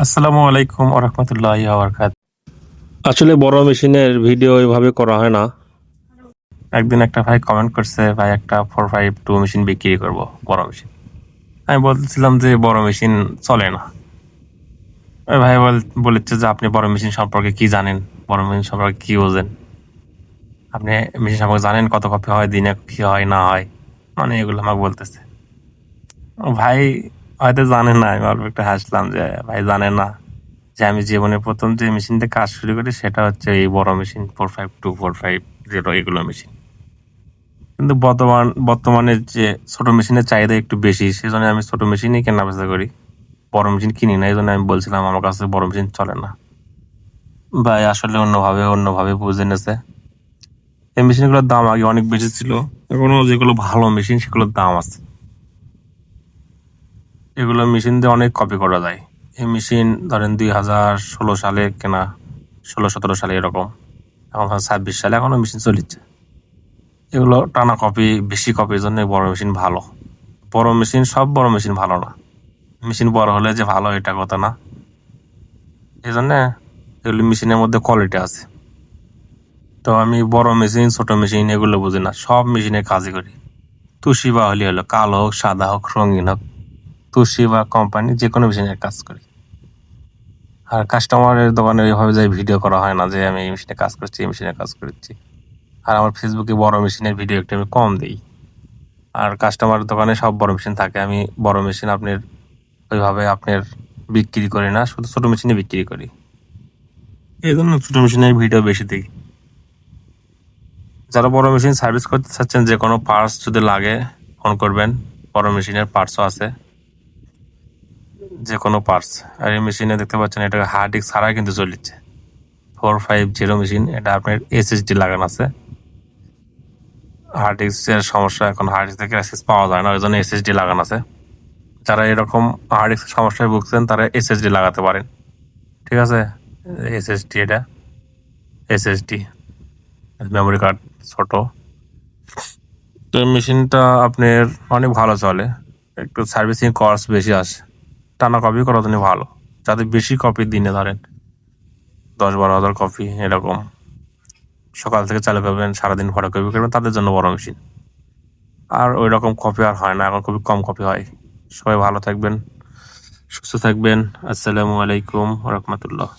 আসসালামু আলাইকুম ওয়া রাহমাতুল্লাহি ওয়া বারাকাতুহু। আসলে বড় মেশিনের ভিডিও এভাবে করা হয় না। একদিন একটা ভাই কমেন্ট করছে, ভাই একটা 452 মেশিন বিক্রি করব, বড় মেশিন। আমি বলতেছিলাম যে বড় মেশিন চলে না। ওই ভাই বলেছে যে আপনি বড় মেশিন সম্পর্কে কি জানেন, বড় মেশিন সম্পর্কে কি বোঝেন, আপনি মেশিন সম্পর্কে জানেন কত কপি হয়, দিনে কি হয় না হয়, মানে এগুলো আমাকে বলতেছে। ভাই হয়তো জানেন না, আমি অল্প একটু হাসলাম যে ভাই জানেন না যে আমি জীবনে প্রথম যে মেশিনটা কাজ শুরু করি সেটা হচ্ছে এই বড় মেশিন 452 450 এগুলো মেশিন। কিন্তু বর্তমানে যে ছোট মেশিনের চাহিদা একটু বেশি, সেজন্য আমি ছোট মেশিনই কেনা বেচা করি, বড় মেশিন কিনি না। এই জন্য আমি বলছিলাম আমার কাছে বড় মেশিন চলে না। ভাই আসলে অন্যভাবে বুঝে নেছে। এই মেশিনগুলোর দাম আগে অনেক বেশি ছিল, এখনো যেগুলো ভালো মেশিন সেগুলোর দাম আছে। এগুলো মেশিন দিয়ে অনেক কপি করা যায়। এই মেশিন ধরেন 2016 সালে কেনা, 16-17 সালে এরকম, এখন 26 সালে এখনো মেশিন চলিচ্ছে। এগুলো টানা কপি, বেশি কপির জন্য বড় মেশিন ভালো। বড় মেশিন, সব বড় মেশিন ভালো না। মেশিন বড় হলে যে ভালো এটা কথা না। এই জন্য এগুলি মেশিনের মধ্যে কোয়ালিটি আছে। তো আমি বড় মেশিন ছোট মেশিন এগুলো বুঝি না, সব মেশিনে কাজই করি। তুশিবা হলে হলো, কালো হোক সাদা হোক রঙিন হোক, তুশিবা কোম্পানি যে কোনো মেশিনের কাজ করি। আর কাস্টমারের দোকানে ওইভাবে যাই ভিডিও করা হয় না যে আমি এই মেশিনে কাজ করছি, এই মেশিনে কাজ করছি। আর আমার ফেসবুকে বড় মেশিনের ভিডিও একটু আমি কম দিই। আর কাস্টমারের দোকানে সব বড় মেশিন থাকে, আমি বড় মেশিন আপনার ওইভাবে আপনার বিক্রি করি না, শুধু ছোট মেশিনে বিক্রি করি। এই জন্য ছোট মেশিনের ভিডিও বেশি দিই। যারা বড় মেশিন সার্ভিস করতে চাচ্ছেন, যে কোনো পার্টস যদি লাগে ফোন করবেন, বড় মেশিনের পার্টসও আছে, যে কোনো পার্টস। আর এই মেশিনে দেখতে পাচ্ছেন এটা হার্ড ডিস্ক ছাড়াই কিন্তু চলছে, 450 মেশিন। এটা আপনার এসএসডি লাগানো আছে। হার্ড ডিস্কের সমস্যা, এখন হার্ড ডিস্ক থেকে অ্যাক্সেস পাওয়া যায় না, ওই জন্য এসএসডি লাগানো আছে। যারা এরকম হার্ড ডিস্কের সমস্যায় ভুগছেন তারা এসএসডি লাগাতে পারেন, ঠিক আছে। এসএসডি, এটা এসএসডি মেমোরি কার্ড ছোট। তো মেশিনটা আপনার অনেক ভালো চলে, একটু সার্ভিসিং কস্ট বেশি আসে, টানা কপি করার জন্য ভালো। যাদের বেশি কপি দিনে ধরেন 10-12 হাজার কপি এরকম সকাল থেকে চালু করবেন, সারাদিন ভরা কপি করবেন, তাদের জন্য বড় মেশিন। আর ওই রকম কপি আর হয় না, এখন খুবই কম কপি হয়। সবাই ভালো থাকবেন, সুস্থ থাকবেন। আসসালামু আলাইকুম ওয়া রাহমাতুল্লাহ।